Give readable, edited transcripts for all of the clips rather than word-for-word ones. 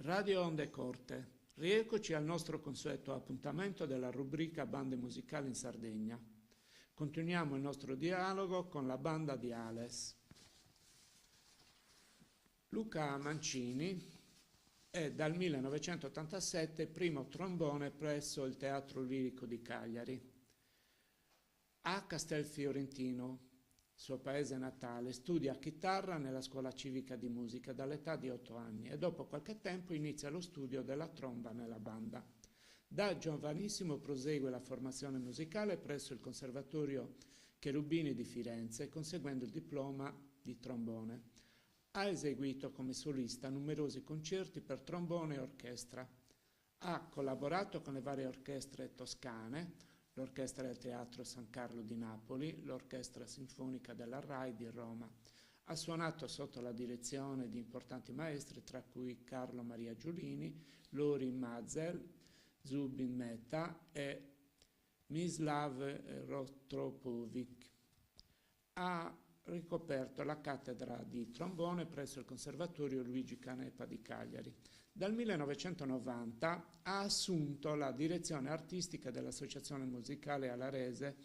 Radio Onde Corte, rieccoci al nostro consueto appuntamento della rubrica Bande musicali in Sardegna. Continuiamo il nostro dialogo con la banda di Ales. Luca Mancini è dal 1987 primo trombone presso il Teatro Lirico di Cagliari. A Castelfiorentino, suo paese natale, studia chitarra nella scuola civica di musica dall'età di 8 anni e dopo qualche tempo inizia lo studio della tromba nella banda. Da giovanissimo prosegue la formazione musicale presso il Conservatorio Cherubini di Firenze, conseguendo il diploma di trombone. Ha eseguito come solista numerosi concerti per trombone e orchestra. Ha collaborato con le varie orchestre toscane, l'Orchestra del Teatro San Carlo di Napoli, l'Orchestra Sinfonica della RAI di Roma. Ha suonato sotto la direzione di importanti maestri, tra cui Carlo Maria Giulini, Lorin Maazel, Zubin Mehta e Mislav Rostropovich. Ha ricoperto la cattedra di trombone presso il Conservatorio Luigi Canepa di Cagliari. Dal 1990 ha assunto la direzione artistica dell'Associazione Musicale Alarese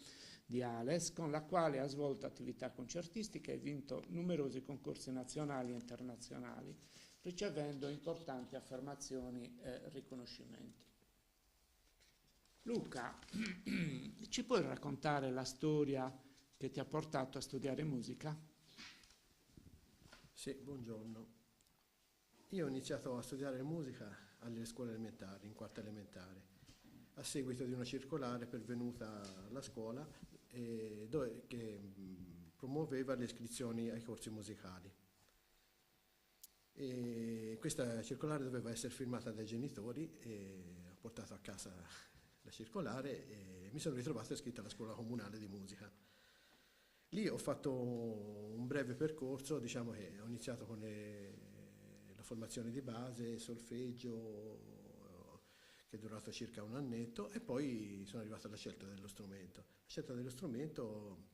di Ales, con la quale ha svolto attività concertistiche e vinto numerosi concorsi nazionali e internazionali, ricevendo importanti affermazioni e riconoscimenti. Luca, ci puoi raccontare la storia che ti ha portato a studiare musica? Sì, buongiorno. Io ho iniziato a studiare musica alle scuole elementari, in quarta elementare, a seguito di una circolare pervenuta alla scuola che promuoveva le iscrizioni ai corsi musicali. E questa circolare doveva essere firmata dai genitori e ho portato a casa la circolare e mi sono ritrovato iscritto alla scuola comunale di musica. Lì ho fatto un breve percorso, diciamo che ho iniziato con la formazione di base, solfeggio, che è durato circa un annetto, e poi sono arrivato alla scelta dello strumento. La scelta dello strumento,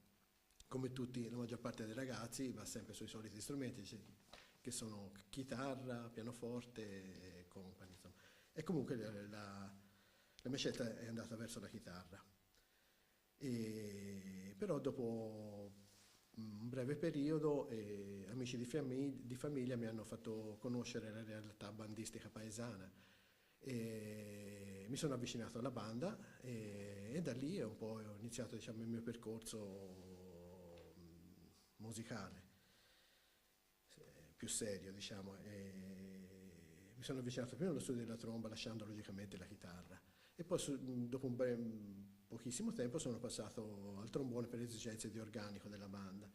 come tutti, la maggior parte dei ragazzi, va sempre sui soliti strumenti, che sono chitarra, pianoforte e compagni, insomma. E comunque la mia scelta è andata verso la chitarra. Però dopo un breve periodo amici di famiglia mi hanno fatto conoscere la realtà bandistica paesana e mi sono avvicinato alla banda e da lì un po' ho iniziato, diciamo, il mio percorso musicale più serio, diciamo. Mi sono avvicinato prima allo studio della tromba, lasciando logicamente la chitarra, e poi dopo pochissimo tempo sono passato al trombone per esigenze di organico della banda.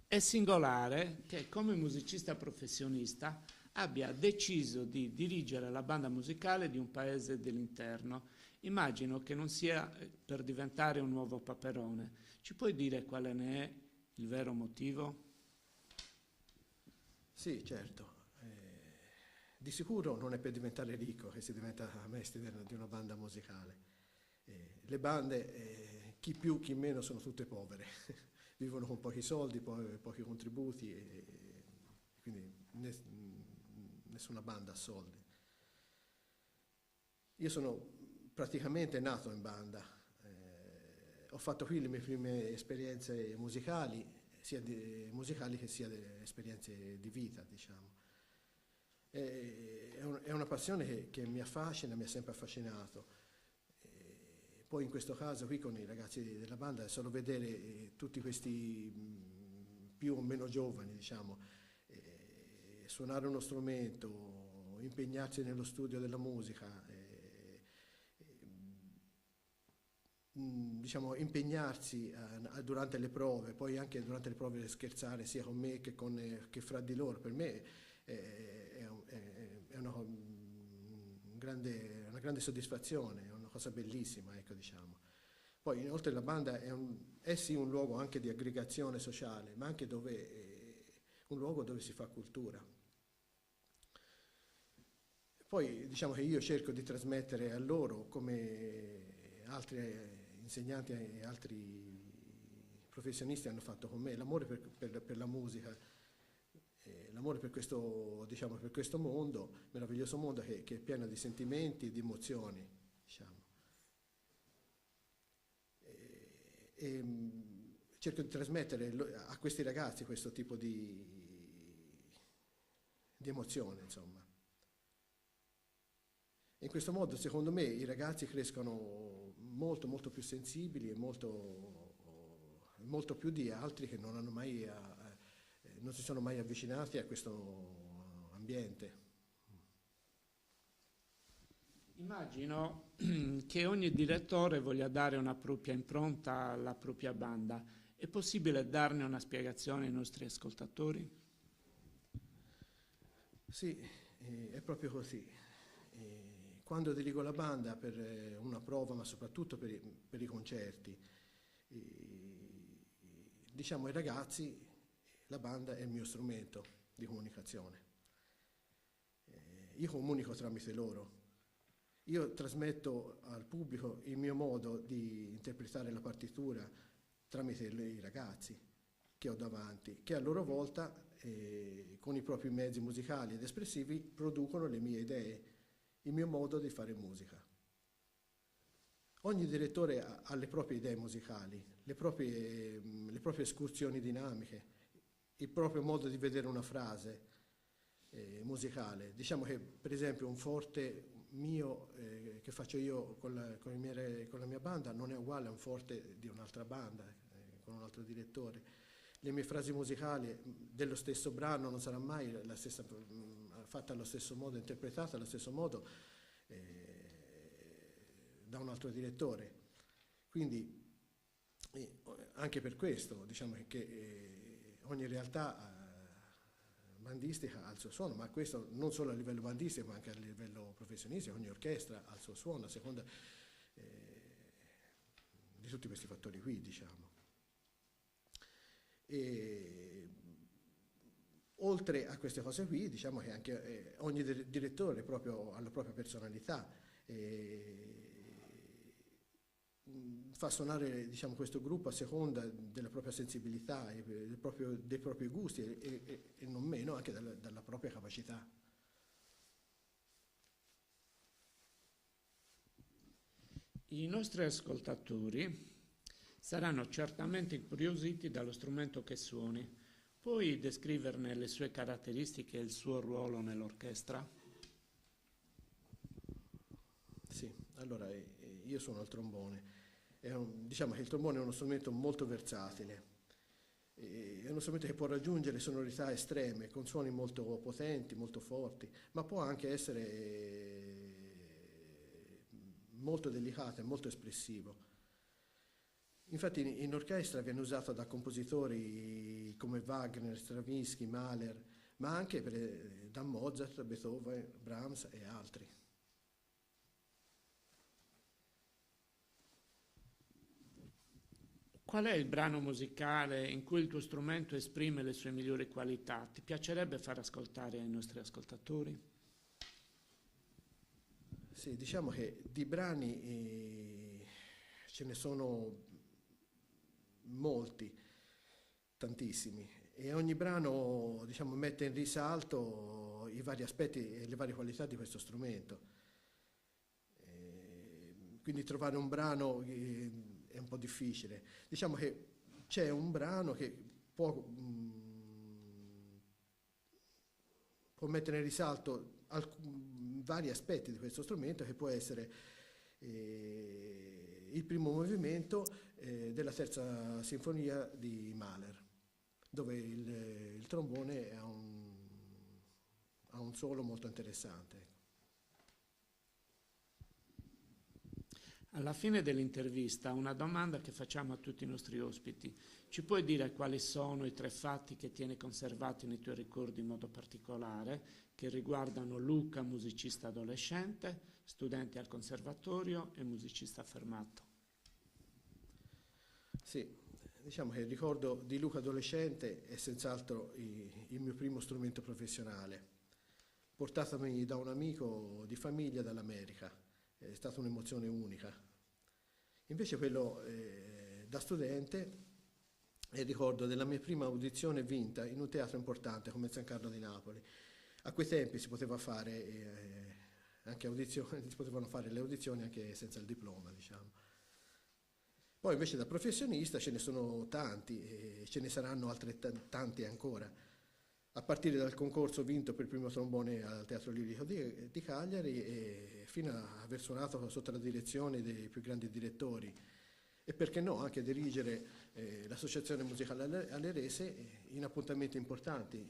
È singolare che come musicista professionista abbia deciso di dirigere la banda musicale di un paese dell'interno. Immagino che non sia per diventare un nuovo Paperone. Ci puoi dire quale ne è il vero motivo? Sì, certo. Di sicuro non è per diventare ricco che si diventa maestri di una banda musicale. Le bande, chi più chi meno, sono tutte povere, vivono con pochi soldi, pochi contributi, quindi nessuna banda ha soldi. Io sono praticamente nato in banda, ho fatto qui le mie prime esperienze musicali, sia musicali che sia esperienze di vita, diciamo. È una passione che mi affascina, mi ha sempre affascinato. Poi in questo caso qui con i ragazzi della banda, solo vedere tutti questi più o meno giovani, diciamo, suonare uno strumento, impegnarsi nello studio della musica, diciamo, impegnarsi durante le prove, poi anche durante le prove scherzare sia con me che fra di loro, per me è una grande soddisfazione, è una cosa bellissima, ecco, diciamo. Poi inoltre la banda è sì un luogo anche di aggregazione sociale, ma anche un luogo dove si fa cultura. Poi diciamo che io cerco di trasmettere a loro, come altri insegnanti e altri professionisti hanno fatto con me, l'amore per la musica, l'amore per questo, diciamo, per questo mondo, meraviglioso mondo che è pieno di sentimenti e di emozioni, diciamo. E cerco di trasmettere a questi ragazzi questo tipo di emozione, insomma. E in questo modo, secondo me, i ragazzi crescono molto, molto più sensibili e molto più di altri che non hanno mai, non si sono mai avvicinati a questo ambiente. Immagino che ogni direttore voglia dare una propria impronta alla propria banda. È possibile darne una spiegazione ai nostri ascoltatori? Sì, è proprio così. Quando dirigo la banda per una prova, ma soprattutto per i concerti, diciamo ai ragazzi, la banda è il mio strumento di comunicazione. Io comunico tramite loro. Io trasmetto al pubblico il mio modo di interpretare la partitura tramite i ragazzi che ho davanti, che a loro volta, con i propri mezzi musicali ed espressivi, producono le mie idee, il mio modo di fare musica. Ogni direttore ha le proprie idee musicali, le proprie escursioni dinamiche, il proprio modo di vedere una frase musicale. Diciamo che, per esempio, un forte mio che faccio io con la mia banda non è uguale a un forte di un'altra banda, con un altro direttore. Le mie frasi musicali dello stesso brano non sarà mai la stessa, fatta allo stesso modo, interpretata allo stesso modo da un altro direttore. Quindi anche per questo diciamo che ogni realtà bandistica ha il suo suono, ma questo non solo a livello bandistico ma anche a livello professionistico, ogni orchestra ha il suo suono a seconda di tutti questi fattori qui, diciamo. E oltre a queste cose qui, diciamo che anche ogni direttore proprio ha la propria personalità, fa suonare, diciamo, questo gruppo a seconda della propria sensibilità, dei propri gusti e non meno anche dalla propria capacità. I nostri ascoltatori saranno certamente incuriositi dallo strumento che suoni. Puoi descriverne le sue caratteristiche e il suo ruolo nell'orchestra? Sì, allora io suono il trombone. Diciamo che il trombone è uno strumento molto versatile, è uno strumento che può raggiungere sonorità estreme, con suoni molto potenti, molto forti, ma può anche essere molto delicato e molto espressivo. Infatti in orchestra viene usato da compositori come Wagner, Stravinsky, Mahler, ma anche da Mozart, Beethoven, Brahms e altri. Qual è il brano musicale in cui il tuo strumento esprime le sue migliori qualità? Ti piacerebbe far ascoltare ai nostri ascoltatori? Sì, diciamo che di brani ce ne sono molti, tantissimi, e ogni brano, diciamo, mette in risalto i vari aspetti e le varie qualità di questo strumento. Quindi trovare un brano è un po' difficile. Diciamo che c'è un brano che può mettere in risalto vari aspetti di questo strumento, che può essere il primo movimento della terza sinfonia di Mahler, dove il trombone ha un solo molto interessante. Alla fine dell'intervista, una domanda che facciamo a tutti i nostri ospiti. Ci puoi dire quali sono i 3 fatti che tieni conservati nei tuoi ricordi in modo particolare, che riguardano Luca, musicista adolescente, studente al conservatorio e musicista affermato? Sì, diciamo che il ricordo di Luca adolescente è senz'altro il mio primo strumento professionale, portatomi da un amico di famiglia dall'America. È stata un'emozione unica. Invece quello da studente e ricordo della mia prima audizione vinta in un teatro importante come il San Carlo di Napoli. A quei tempi si poteva fare anche audizioni, si potevano fare le audizioni anche senza il diploma, diciamo. Poi invece da professionista ce ne sono tanti e ce ne saranno altrettanti ancora, a partire dal concorso vinto per il primo trombone al Teatro Lirico di Cagliari e fino a aver suonato sotto la direzione dei più grandi direttori e perché no anche dirigere l'Associazione Musicale alle Rese in appuntamenti importanti,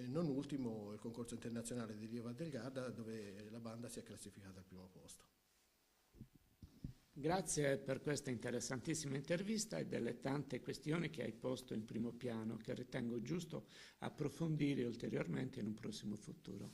non ultimo il concorso internazionale di Rio Val del Garda dove la banda si è classificata al primo posto. Grazie per questa interessantissima intervista e delle tante questioni che hai posto in primo piano, che ritengo giusto approfondire ulteriormente in un prossimo futuro.